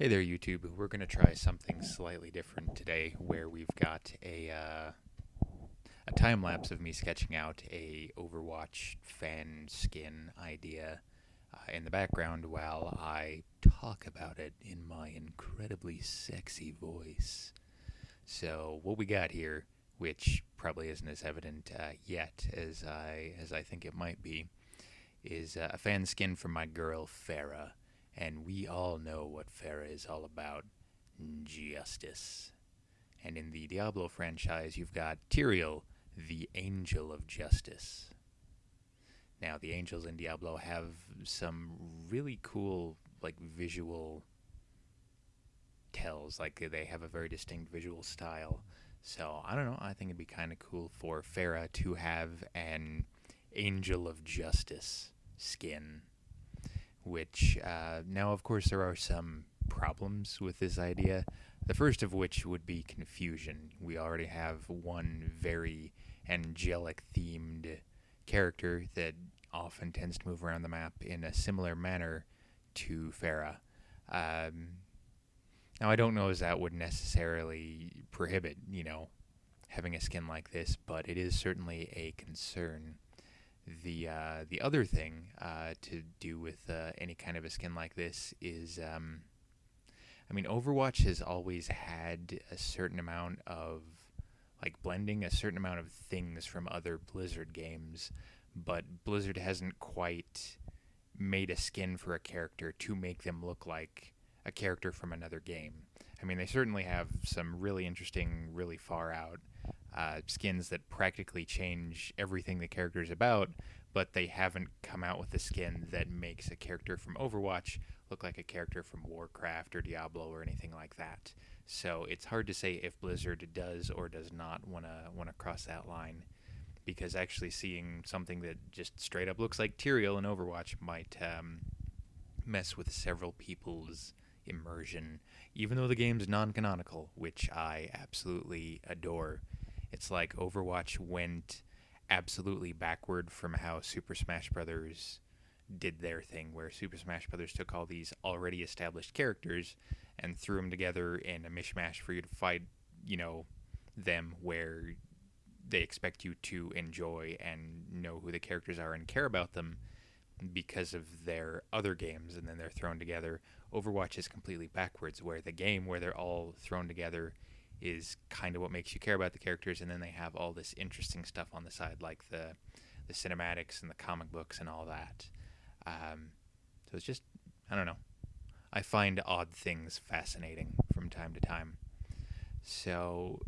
Hey there, YouTube. We're going to try something slightly different today where we've got a time lapse of me sketching out a Overwatch fan skin idea in the background while I talk about it in my incredibly sexy voice. So, what we got here, which probably isn't as evident yet as I think it might be, is a fan skin for my girl Pharah, and we all know what Pharah is all about: justice. And in the Diablo franchise, you've got Tyrael, the Angel of Justice. Now, the angels in Diablo have some really cool, like, visual tells. Like, they have a very distinct visual style. So, I don't know. I think it'd be kind of cool for Pharah to have an Angel of Justice skin, which now, of course, there are some problems with this idea. The first of which would be confusion. We already have one very angelic themed character that often tends to move around the map in a similar manner to Pharah. Um, Now, I don't know as that would necessarily prohibit, having a skin like this, but it is certainly a concern. The other thing to do with any kind of a skin like this is, I mean, Overwatch has always had a certain amount of like blending a certain amount of things from other Blizzard games, but Blizzard hasn't quite made a skin for a character to make them look like a character from another game. I mean, they certainly have some really interesting, really far out skins that practically change everything the character is about, but they haven't come out with a skin that makes a character from Overwatch look like a character from Warcraft or Diablo or anything like that. So it's hard to say if Blizzard does or does not want to cross that line, because actually seeing something that just straight up looks like Tyrael in Overwatch might mess with several people's immersion, even though the game's non-canonical, which I absolutely adore. It's like Overwatch went absolutely backward from how Super Smash Bros. Did their thing, where Super Smash Bros. Took all these already established characters and threw them together in a mishmash for you to fight, them, where they expect you to enjoy and know who the characters are and care about them because of their other games, and then they're thrown together. Overwatch is completely backwards, where the game where they're all thrown together is kind of what makes you care about the characters, and then they have all this interesting stuff on the side, like the cinematics and the comic books and all that. So it's just, I don't know. I find odd things fascinating from time to time. So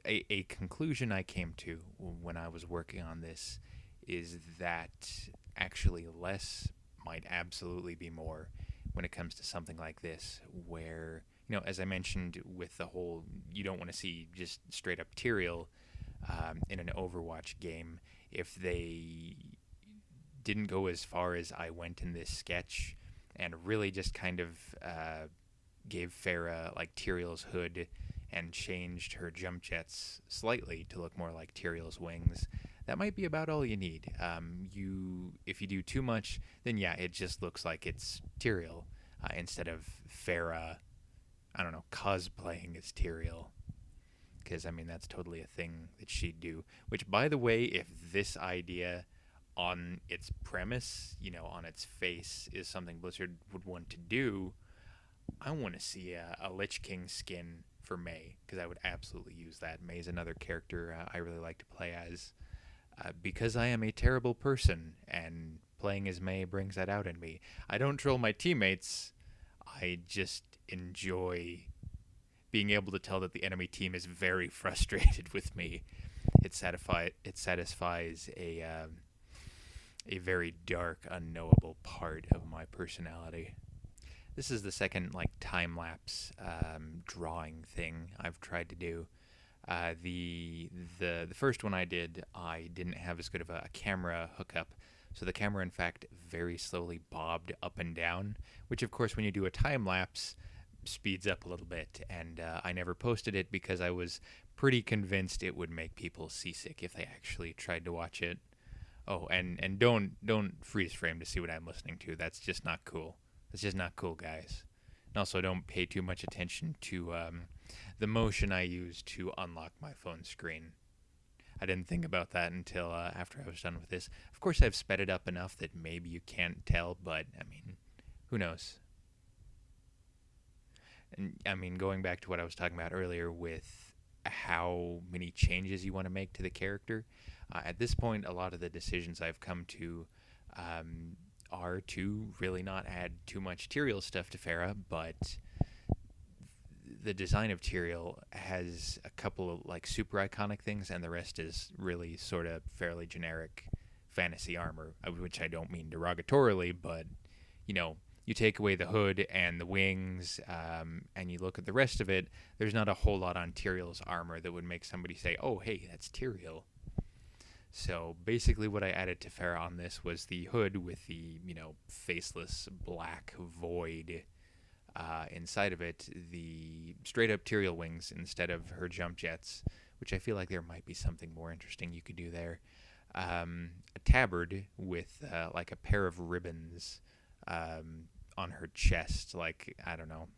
a conclusion I came to when I was working on this is that actually less might absolutely be more when it comes to something like this, where, as I mentioned with the whole, you don't want to see just straight up Tyrael in an Overwatch game. If they didn't go as far as I went in this sketch and really just kind of gave Pharah like Tyrael's hood and changed her jump jets slightly to look more like Tyrael's wings, that might be about all you need. If you do too much, then yeah, it just looks like it's Tyrael instead of Pharah, I don't know, cosplaying as Tyrael. Because, I mean, that's totally a thing that she'd do. Which, by the way, if this idea on its premise, on its face, is something Blizzard would want to do, I want to see a Lich King skin for Mei, because I would absolutely use that. Mei's another character I really like to play as, because I am a terrible person, and playing as Mei brings that out in me. I don't troll my teammates, I just enjoy being able to tell that the enemy team is very frustrated with me. It satisfies a very dark, unknowable part of my personality. This is the second time lapse drawing thing I've tried to do. The first one I did, I didn't have as good of a camera hookup, so the camera in fact very slowly bobbed up and down, which of course when you do a time lapse speeds up a little bit, and I never posted it because I was pretty convinced it would make people seasick if they actually tried to watch it. Oh, and don't freeze frame to see what I'm listening to. That's just not cool. That's just not cool, guys. And also, don't pay too much attention to the motion I use to unlock my phone screen. I didn't think about that until after I was done with this. Of course, I've sped it up enough that maybe you can't tell, but, I mean, who knows? And, I mean, going back to what I was talking about earlier with how many changes you want to make to the character, at this point, a lot of the decisions I've come to are to really not add too much Tyrael stuff to Pharah, but the design of Tyrael has a couple of like super iconic things, and the rest is really sort of fairly generic fantasy armor, which I don't mean derogatorily, but you take away the hood and the wings, and you look at the rest of it, there's not a whole lot on Tyrael's armor that would make somebody say, oh, hey, that's Tyrael. So basically what I added to Pharah on this was the hood with the, faceless black void inside of it, the straight-up Tyrael wings instead of her jump jets, which I feel like there might be something more interesting you could do there. A tabard with, like, a pair of ribbons on her chest, like, I don't know,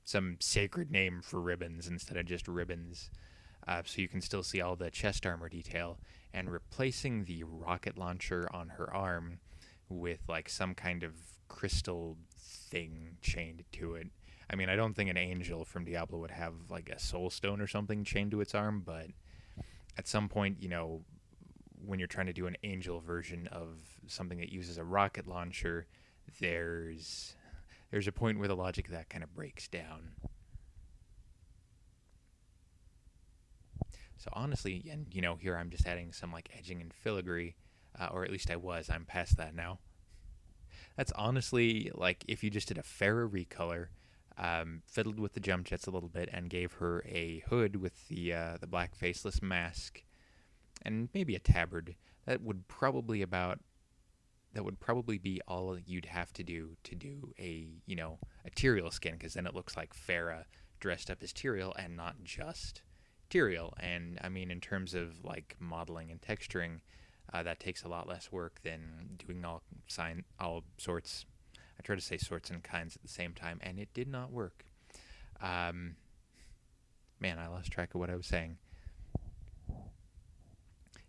some sacred name for ribbons instead of just ribbons, so you can still see all the chest armor detail, and replacing the rocket launcher on her arm with, like, some kind of crystal thing chained to it. I mean, I don't think an angel from Diablo would have, like, a soul stone or something chained to its arm, but at some point, when you're trying to do an angel version of something that uses a rocket launcher, there's a point where the logic of that kind of breaks down. So honestly, and here I'm just adding some like edging and filigree, or at least I was. I'm past that now. That's honestly like if you just did a Pharah recolor, fiddled with the jump jets a little bit, and gave her a hood with the black faceless mask, and maybe a tabard. That would probably be all you'd have to do a Tyrael skin, because then it looks like Pharah dressed up as Tyrael and not just Tyrael. And I mean, in terms of like modeling and texturing, that takes a lot less work than doing all sorts. I tried to say sorts and kinds at the same time, and it did not work. Man, I lost track of what I was saying.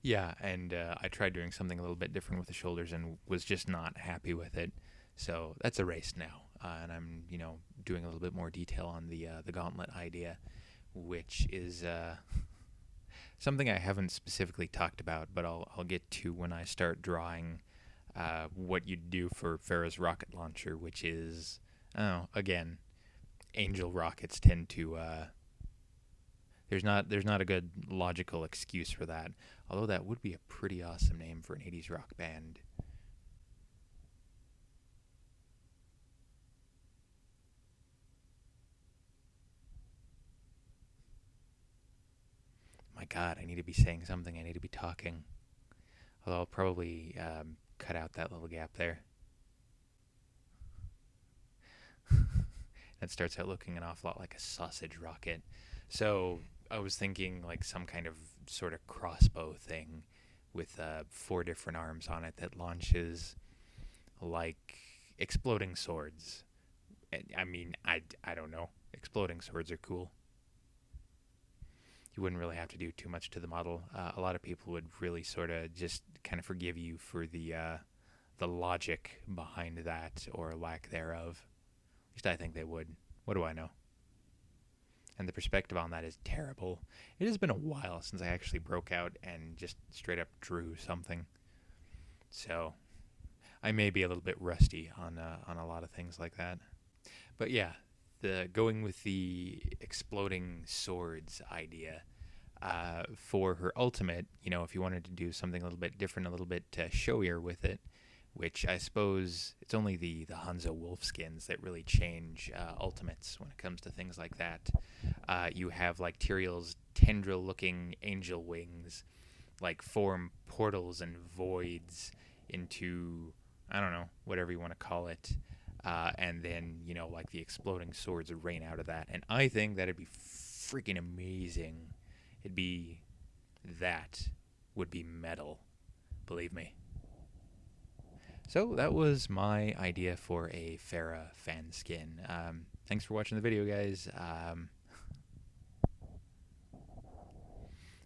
Yeah, and I tried doing something a little bit different with the shoulders and was just not happy with it. So that's erased now, and I'm doing a little bit more detail on the gauntlet idea, which is something I haven't specifically talked about, but I'll get to when I start drawing what you'd do for Pharah's rocket launcher, which is again, angel rockets tend to. There's not a good logical excuse for that, although that would be a pretty awesome name for an 80s rock band. My God, I need to be saying something. I need to be talking. Although I'll probably cut out that little gap there. That starts out looking an awful lot like a sausage rocket. So I was thinking like some kind of sort of crossbow thing with 4 different arms on it that launches like exploding swords. I mean, I don't know. Exploding swords are cool. You wouldn't really have to do too much to the model. A lot of people would really sort of just kind of forgive you for the logic behind that or lack thereof. At least I think they would. What do I know? And the perspective on that is terrible. It has been a while since I actually broke out and just straight up drew something. So I may be a little bit rusty on a lot of things like that. But yeah, going with the exploding swords idea for her ultimate, if you wanted to do something a little bit different, a little bit showier with it, which I suppose it's only the Hanzo wolf skins that really change ultimates when it comes to things like that. You have like Tyrael's tendril-looking angel wings, like form portals and voids into, I don't know, whatever you want to call it. And then, like the exploding swords rain out of that. And I think that'd be freaking amazing. That would be metal. Believe me. So that was my idea for a Pharah fan skin. Thanks for watching the video, guys.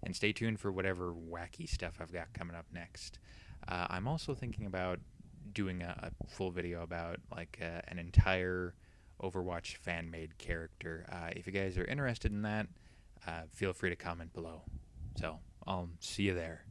And stay tuned for whatever wacky stuff I've got coming up next. I'm also thinking about doing a full video about like an entire Overwatch fan-made character. If you guys are interested in that, feel free to comment below. So I'll see you there.